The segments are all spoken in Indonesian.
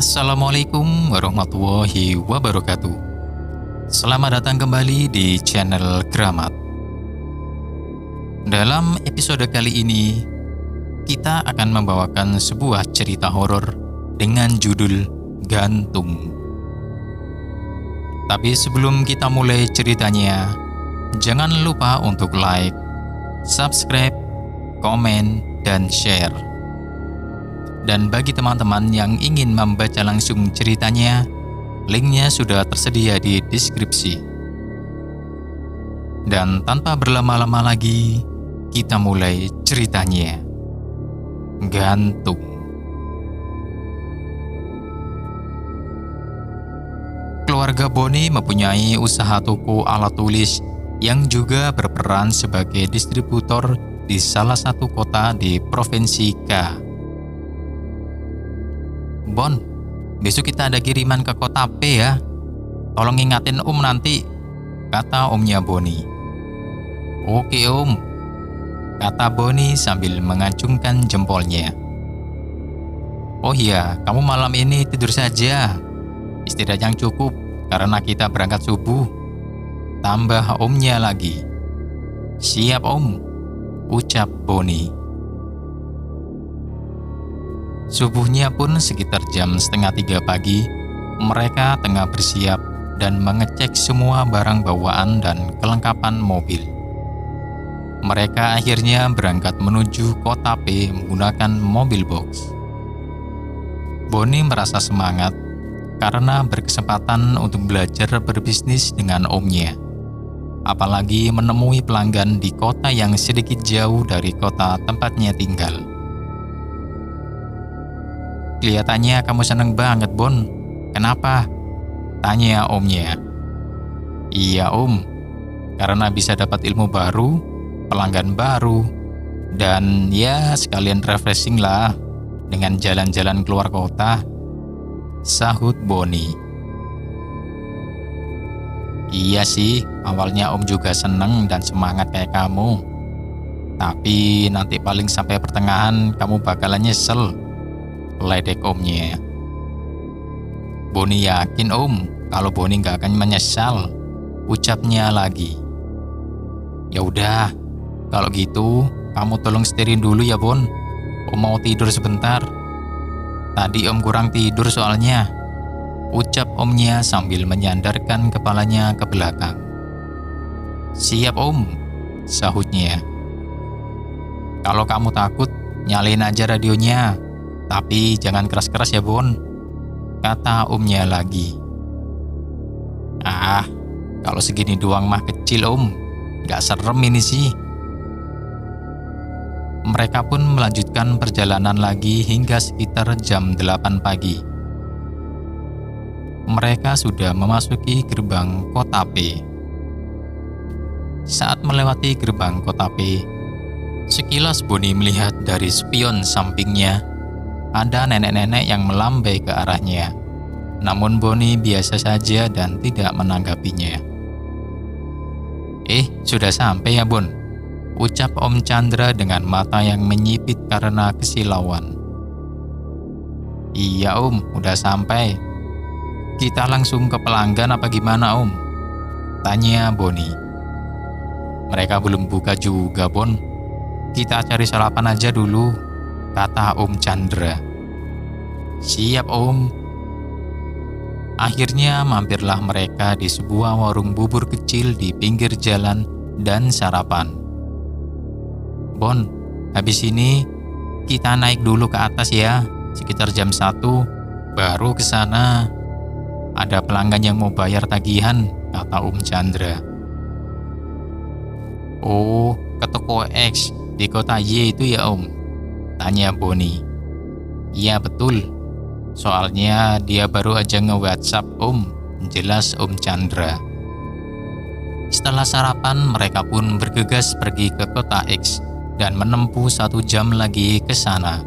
Assalamualaikum warahmatullahi wabarakatuh. Selamat datang kembali di channel Gramat. Dalam episode kali ini, kita akan membawakan sebuah cerita horor dengan judul Gantung. Tapi sebelum kita mulai ceritanya, jangan lupa untuk like, subscribe, komen, dan share. Dan bagi teman-teman yang ingin membaca langsung ceritanya, linknya sudah tersedia di deskripsi. Dan tanpa berlama-lama lagi, kita mulai ceritanya. Gantung. Keluarga Boni mempunyai usaha toko alat tulis yang juga berperan sebagai distributor di salah satu kota di Provinsi K. Bon, besok kita ada kiriman ke kota P ya. Tolong ingatin Om nanti, kata omnya Boni. Oke Om, kata Boni sambil mengacungkan jempolnya. Oh iya, kamu malam ini tidur saja. Istirahat yang cukup karena kita berangkat subuh, tambah omnya lagi. Siap Om, ucap Boni. Subuhnya pun sekitar jam 2:30 pagi, mereka tengah bersiap dan mengecek semua barang bawaan dan kelengkapan mobil. Mereka akhirnya berangkat menuju kota P menggunakan mobil box. Boni merasa semangat karena berkesempatan untuk belajar berbisnis dengan omnya. Apalagi menemui pelanggan di kota yang sedikit jauh dari kota tempatnya tinggal. Kelihatannya kamu seneng banget, Bon. Kenapa? Tanya omnya. Iya, Om. Karena bisa dapat ilmu baru, pelanggan baru, dan ya sekalian refreshing lah dengan jalan-jalan keluar kota, sahut Boni. Iya sih, awalnya Om juga seneng dan semangat kayak kamu. Tapi nanti paling sampai pertengahan kamu bakalan nyesel, ledek omnya. Boni yakin Om kalau Boni gak akan menyesal, ucapnya lagi. Ya udah, kalau gitu kamu tolong setirin dulu ya Bon. Om mau tidur sebentar. Tadi Om kurang tidur soalnya, ucap omnya sambil menyandarkan kepalanya ke belakang. Siap Om, sahutnya. Kalau kamu takut, nyalain aja radionya. Tapi jangan keras-keras ya Bon, kata omnya lagi. Ah, kalau segini doang mah kecil Om, gak serem ini sih. Mereka pun melanjutkan perjalanan lagi hingga sekitar jam 8 pagi. Mereka sudah memasuki gerbang kota P. Saat melewati gerbang kota P, sekilas Boni melihat dari spion sampingnya ada nenek-nenek yang melambai ke arahnya. Namun Boni biasa saja dan tidak menanggapinya. Sudah sampai ya Bon, ucap Om Chandra dengan mata yang menyipit karena kesilauan. Iya Om, udah sampai. Kita langsung ke pelanggan apa gimana Om? Tanya Boni. Mereka belum buka juga Bon. Kita cari sarapan aja dulu, kata Om Chandra. Siap Om. Akhirnya mampirlah mereka di sebuah warung bubur kecil di pinggir jalan dan sarapan. Bon, habis ini kita naik dulu ke atas ya, sekitar jam 1, baru ke sana. Ada pelanggan yang mau bayar tagihan, kata Om Chandra. Oh, ke toko X di kota Y itu ya Om? Tanya Boni. Iya betul, soalnya dia baru aja nge-WhatsApp Om, jelas Om Chandra. Setelah sarapan, mereka pun bergegas pergi ke kota X dan menempuh 1 jam lagi ke sana.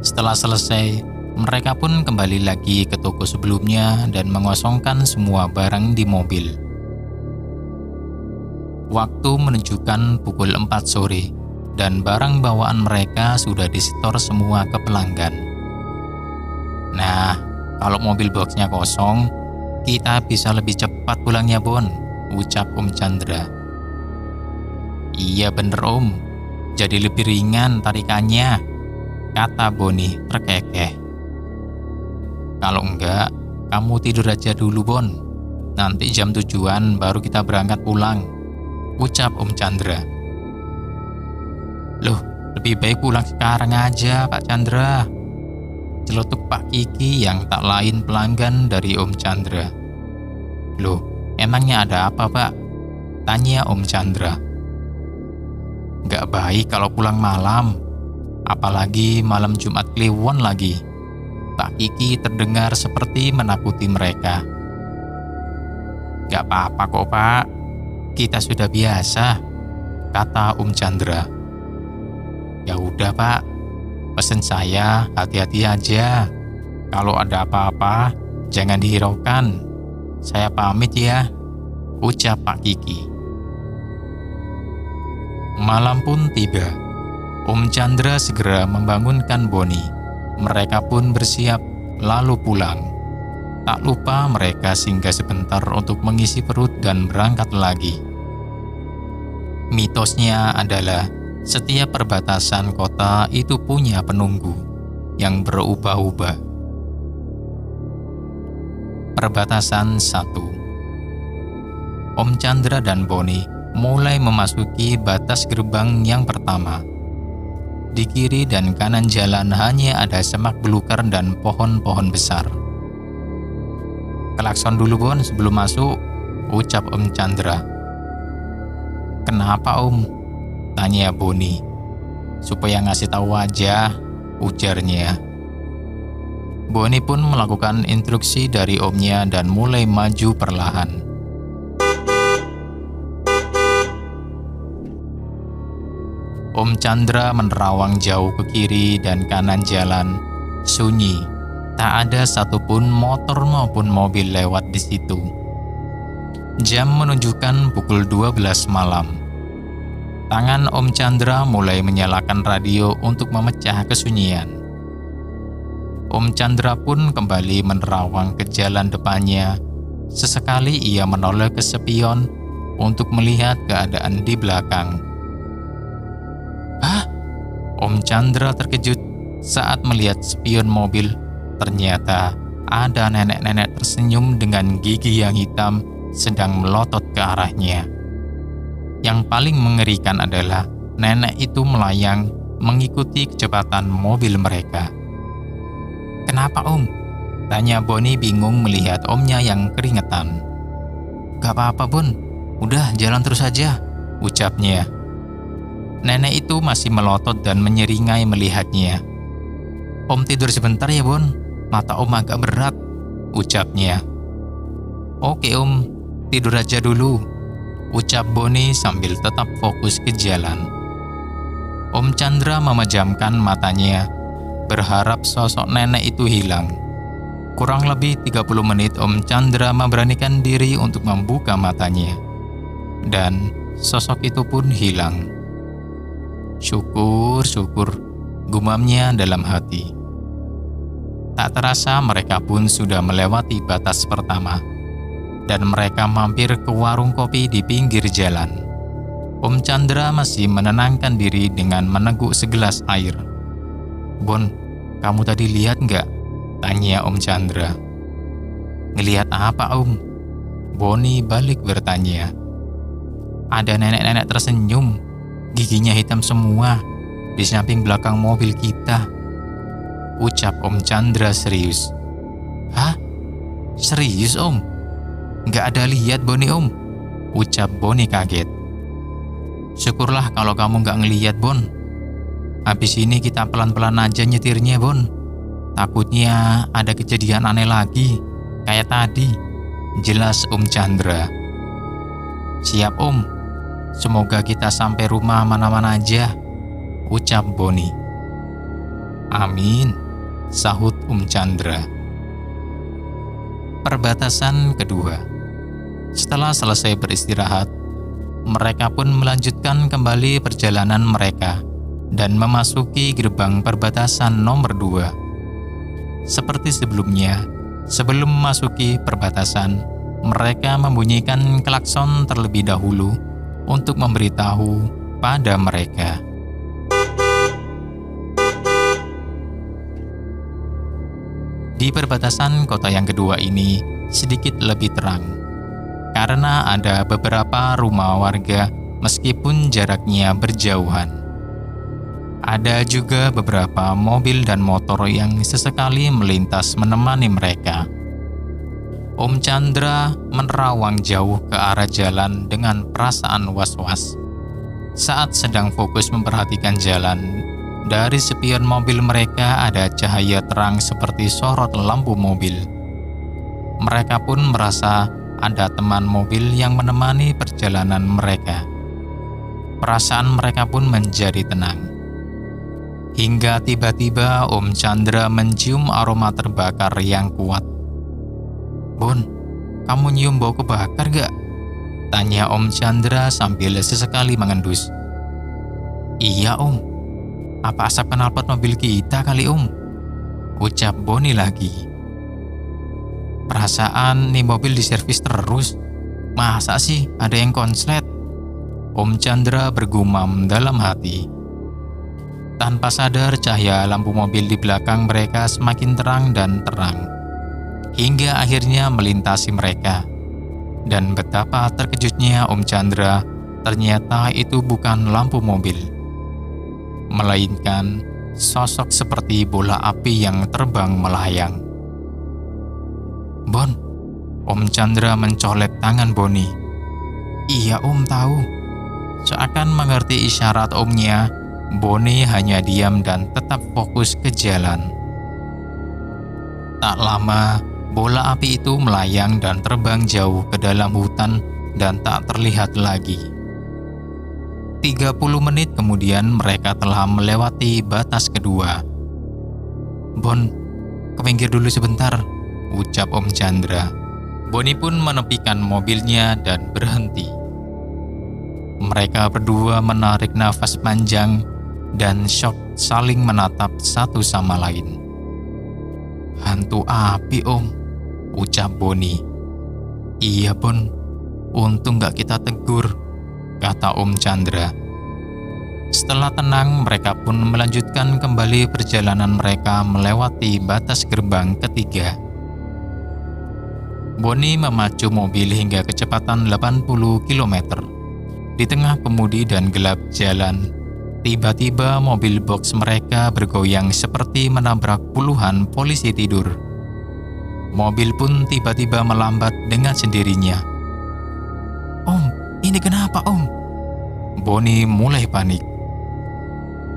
Setelah selesai, mereka pun kembali lagi ke toko sebelumnya dan mengosongkan semua barang di mobil. Waktu menunjukkan pukul 4 sore dan barang bawaan mereka sudah disetor semua ke pelanggan. Nah, kalau mobil boxnya kosong, kita bisa lebih cepat pulangnya, Bon, ucap Om Chandra. Iya bener Om, jadi lebih ringan tarikannya, kata Boni terkekeh. Kalau enggak, kamu tidur aja dulu Bon, nanti jam tujuan baru kita berangkat pulang, ucap Om Chandra. Loh, lebih baik pulang sekarang aja Pak Chandra, celutuk Pak Kiki yang tak lain pelanggan dari Om Chandra. Loh, emangnya ada apa Pak? Tanya Om Chandra. Gak baik kalau pulang malam, apalagi malam Jumat Kliwon lagi. Pak Kiki terdengar seperti menakuti mereka. Gak apa-apa kok Pak, kita sudah biasa, kata Om Chandra. Ya udah Pak, pesen saya hati-hati aja. Kalau ada apa-apa, jangan dihiraukan. Saya pamit ya, ucap Pak Kiki. Malam pun tiba. Om Chandra segera membangunkan Boni. Mereka pun bersiap lalu pulang. Tak lupa mereka singgah sebentar untuk mengisi perut dan berangkat lagi. Mitosnya adalah setiap perbatasan kota itu punya penunggu yang berubah-ubah. Perbatasan 1. Om Chandra dan Boni mulai memasuki batas gerbang yang pertama. Di kiri dan kanan jalan hanya ada semak belukar dan pohon-pohon besar. Klakson dulu Bon sebelum masuk, ucap Om Chandra. Kenapa Om? Tanya Boni. Supaya ngasih tahu aja, ujarnya. Boni pun melakukan instruksi dari omnya dan mulai maju perlahan. Om Chandra menerawang jauh ke kiri dan kanan jalan, sunyi. Tak ada satupun motor maupun mobil lewat di situ. Jam menunjukkan pukul 12 malam. Tangan Om Chandra mulai menyalakan radio untuk memecah kesunyian. Om Chandra pun kembali menerawang ke jalan depannya. Sesekali ia menoleh ke spion untuk melihat keadaan di belakang. Hah? Om Chandra terkejut saat melihat spion mobil. Ternyata ada nenek-nenek tersenyum dengan gigi yang hitam sedang melotot ke arahnya. Yang paling mengerikan adalah nenek itu melayang mengikuti kecepatan mobil mereka. Kenapa Om? Tanya Boni bingung melihat omnya yang keringetan. Gak apa-apa Bon, udah jalan terus aja, ucapnya. Nenek itu masih melotot dan menyeringai melihatnya. Om tidur sebentar ya Bon, mata Om agak berat, ucapnya. Oke Om, tidur aja dulu, ucap Boni sambil tetap fokus ke jalan. Om Chandra memejamkan matanya, berharap sosok nenek itu hilang. Kurang lebih 30 menit Om Chandra memberanikan diri untuk membuka matanya. Dan sosok itu pun hilang. Syukur, gumamnya dalam hati. Tak terasa mereka pun sudah melewati batas pertama. Dan mereka mampir ke warung kopi di pinggir jalan. Om Chandra masih menenangkan diri dengan meneguk segelas air. Bon, kamu tadi lihat nggak? Tanya Om Chandra. Ngelihat apa Om? Boni balik bertanya. Ada nenek-nenek tersenyum, giginya hitam semua, di samping belakang mobil kita, ucap Om Chandra serius. Hah? Serius Om? Nggak ada lihat Boni Om, ucap Boni kaget. Syukurlah kalau kamu nggak ngelihat Bon. Habis ini kita pelan-pelan aja nyetirnya Bon. Takutnya ada kejadian aneh lagi, kayak tadi, jelas Om Chandra. Siap Om, semoga kita sampai rumah aman-aman aja, ucap Boni. Amin, sahut Om Chandra. Perbatasan kedua. Setelah selesai beristirahat, mereka pun melanjutkan kembali perjalanan mereka dan memasuki gerbang perbatasan nomor 2. Seperti sebelumnya, sebelum memasuki perbatasan, mereka membunyikan klakson terlebih dahulu untuk memberitahu pada mereka. Di perbatasan kota yang kedua ini sedikit lebih terang, karena ada beberapa rumah warga meskipun jaraknya berjauhan. Ada juga beberapa mobil dan motor yang sesekali melintas menemani mereka. Om Chandra menerawang jauh ke arah jalan dengan perasaan was-was. Saat sedang fokus memperhatikan jalan, dari spion mobil mereka ada cahaya terang seperti sorot lampu mobil. Mereka pun merasa ada teman mobil yang menemani perjalanan mereka. Perasaan mereka pun menjadi tenang. Hingga tiba-tiba Om Chandra mencium aroma terbakar yang kuat. "Bon, kamu nyium bau kebakar gak?" tanya Om Chandra sambil sesekali mengendus. "Iya Om, apa asap knalpot mobil kita kali Om?" ucap Boni lagi. "Perasaan nih mobil diservis terus. Masa sih ada yang konslet?" Om Chandra bergumam dalam hati. Tanpa sadar cahaya lampu mobil di belakang mereka semakin terang dan terang, hingga akhirnya melintasi mereka. Dan betapa terkejutnya Om Chandra, ternyata itu bukan lampu mobil, melainkan sosok seperti bola api yang terbang melayang. "Bon," Om Chandra mencolek tangan Boni. "Iya Om tahu." Seakan mengerti isyarat omnya, Boni hanya diam dan tetap fokus ke jalan. Tak lama, bola api itu melayang dan terbang jauh ke dalam hutan dan tak terlihat lagi. 30 menit kemudian mereka telah melewati batas kedua. "Bon, ke pinggir dulu sebentar," ucap Om Chandra. Boni pun menepikan mobilnya dan berhenti. Mereka berdua menarik nafas panjang dan syok saling menatap satu sama lain. "Hantu api Om," ucap Boni. "Iya Bon, untung gak kita tegur," kata Om Chandra. Setelah tenang, mereka pun melanjutkan kembali perjalanan mereka melewati batas gerbang ketiga. Boni memacu mobil hingga kecepatan 80 km. Di tengah kemudi dan gelap jalan, tiba-tiba mobil box mereka bergoyang seperti menabrak puluhan polisi tidur. Mobil pun tiba-tiba melambat dengan sendirinya. "Om, ini kenapa Om?" Boni mulai panik.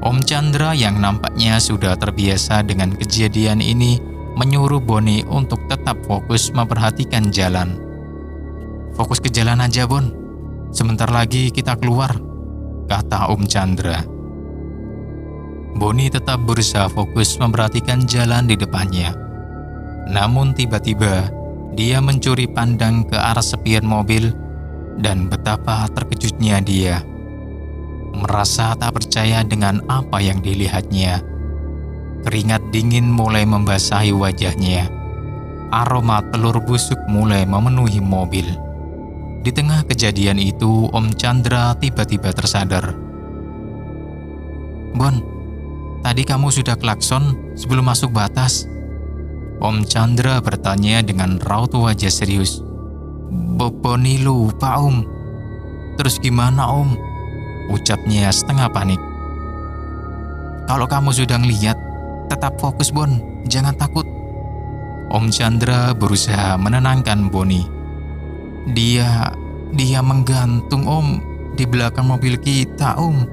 Om Chandra yang nampaknya sudah terbiasa dengan kejadian ini menyuruh Boni untuk tetap fokus memperhatikan jalan. "Fokus ke jalan aja Bon, sebentar lagi kita keluar," kata Om Chandra. Boni tetap berusaha fokus memperhatikan jalan di depannya. Namun tiba-tiba dia mencuri pandang ke arah spion mobil dan betapa terkejutnya dia. Merasa tak percaya dengan apa yang dilihatnya. Keringat dingin mulai membasahi wajahnya. Aroma telur busuk mulai memenuhi mobil. Di tengah kejadian itu, Om Chandra tiba-tiba tersadar. "Bon, tadi kamu sudah klakson sebelum masuk batas?" Om Chandra bertanya dengan raut wajah serius. Boni lupa Om." "Terus gimana Om?" ucapnya setengah panik. "Kalau kamu sudah ngeliat, tetap fokus Bon, jangan takut." Om Chandra berusaha menenangkan Boni. Dia menggantung Om di belakang mobil kita Om."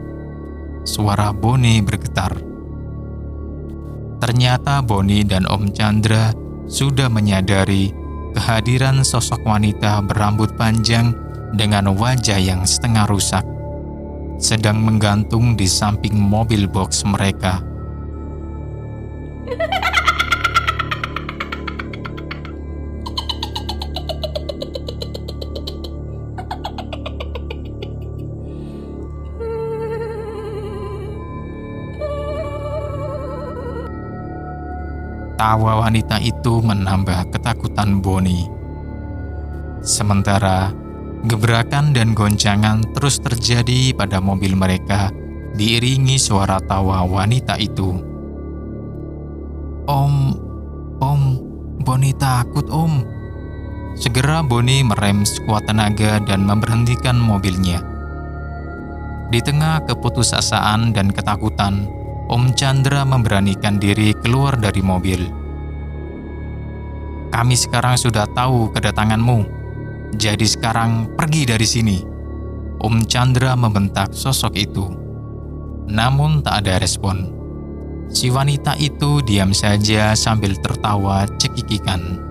Suara Boni bergetar. Ternyata Boni dan Om Chandra sudah menyadari kehadiran sosok wanita berambut panjang dengan wajah yang setengah rusak sedang menggantung di samping mobil box mereka. Tawa wanita itu menambah ketakutan Bonnie. Sementara gebrakan dan goncangan terus terjadi pada mobil mereka, diiringi suara tawa wanita itu. Om, Bonnie takut om. Segera Bonnie merem sekuat tenaga dan memberhentikan mobilnya. Di tengah keputusasaan dan ketakutan, Om Chandra memberanikan diri keluar dari mobil. Kami sekarang sudah tahu kedatanganmu, jadi sekarang pergi dari sini. Om Chandra membentak sosok itu. Namun tak ada respon. Si wanita itu diam saja sambil tertawa cekikikan.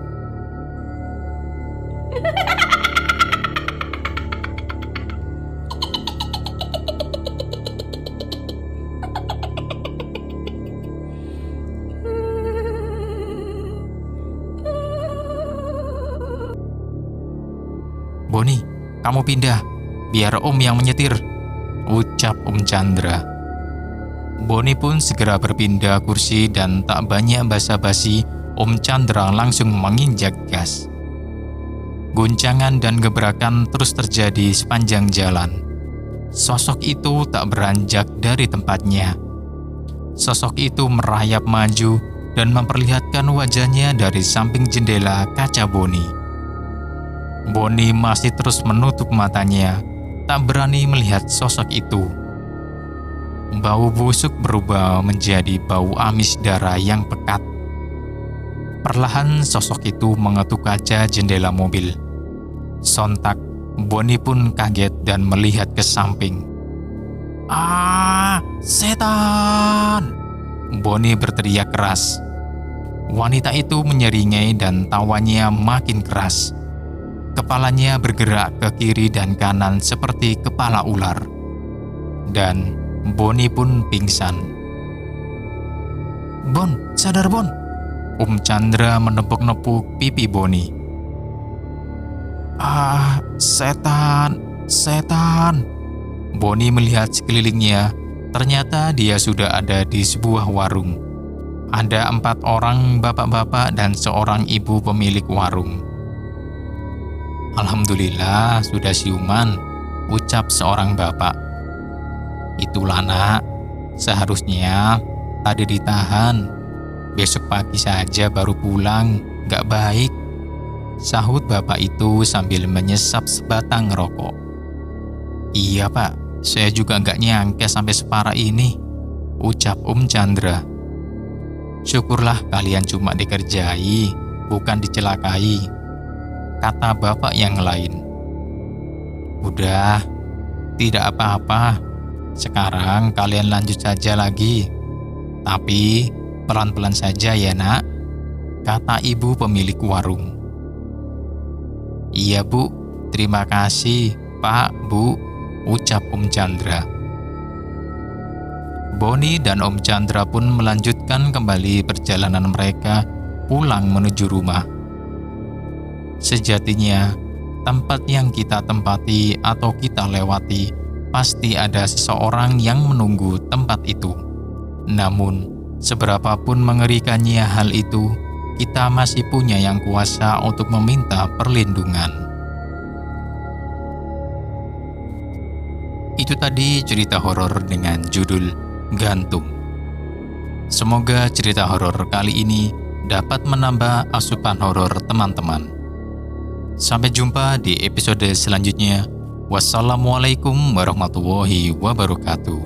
Bonnie, kamu pindah, biar Om yang menyetir, ucap Om Chandra. Bonnie pun segera berpindah kursi dan tak banyak basa-basi, Om Chandra langsung menginjak gas. Guncangan dan gebrakan terus terjadi sepanjang jalan. Sosok itu tak beranjak dari tempatnya. Sosok itu merayap maju dan memperlihatkan wajahnya dari samping jendela kaca Bonnie. Bonnie masih terus menutup matanya, tak berani melihat sosok itu. Bau busuk berubah menjadi bau amis darah yang pekat. Perlahan sosok itu mengetuk kaca jendela mobil. Sontak, Bonnie pun kaget dan melihat ke samping. "Ah, setan!" Bonnie berteriak keras. Wanita itu menyeringai dan tawanya makin keras. Kepalanya bergerak ke kiri dan kanan seperti kepala ular. Dan Bonnie pun pingsan. "Bon, sadar Bon!" Om Chandra menepuk-nepuk pipi Bonnie. "Ah, setan! Bonnie melihat sekelilingnya. Ternyata dia sudah ada di sebuah warung. Ada 4 orang bapak-bapak dan seorang ibu pemilik warung. "Alhamdulillah sudah siuman," ucap seorang bapak. "Itulah nak, seharusnya tadi ditahan. Besok pagi saja baru pulang, gak baik," sahut bapak itu sambil menyesap sebatang rokok. "Iya pak, saya juga gak nyangka sampai separah ini," ucap Om Chandra. "Syukurlah kalian cuma dikerjai, bukan dicelakai," kata bapak yang lain. "Udah, tidak apa-apa. Sekarang kalian lanjut saja lagi. Tapi pelan-pelan saja ya nak," kata ibu pemilik warung. "Iya bu, terima kasih pak, bu," ucap Om Chandra. Bonnie dan Om Chandra pun melanjutkan kembali perjalanan mereka pulang menuju rumah. Sejatinya, tempat yang kita tempati atau kita lewati, pasti ada seseorang yang menunggu tempat itu. Namun, seberapapun mengerikannya hal itu, kita masih punya yang kuasa untuk meminta perlindungan. Itu tadi cerita horor dengan judul Gantung. Semoga cerita horor kali ini dapat menambah asupan horor teman-teman. Sampai jumpa di episode selanjutnya. Wassalamualaikum warahmatullahi wabarakatuh.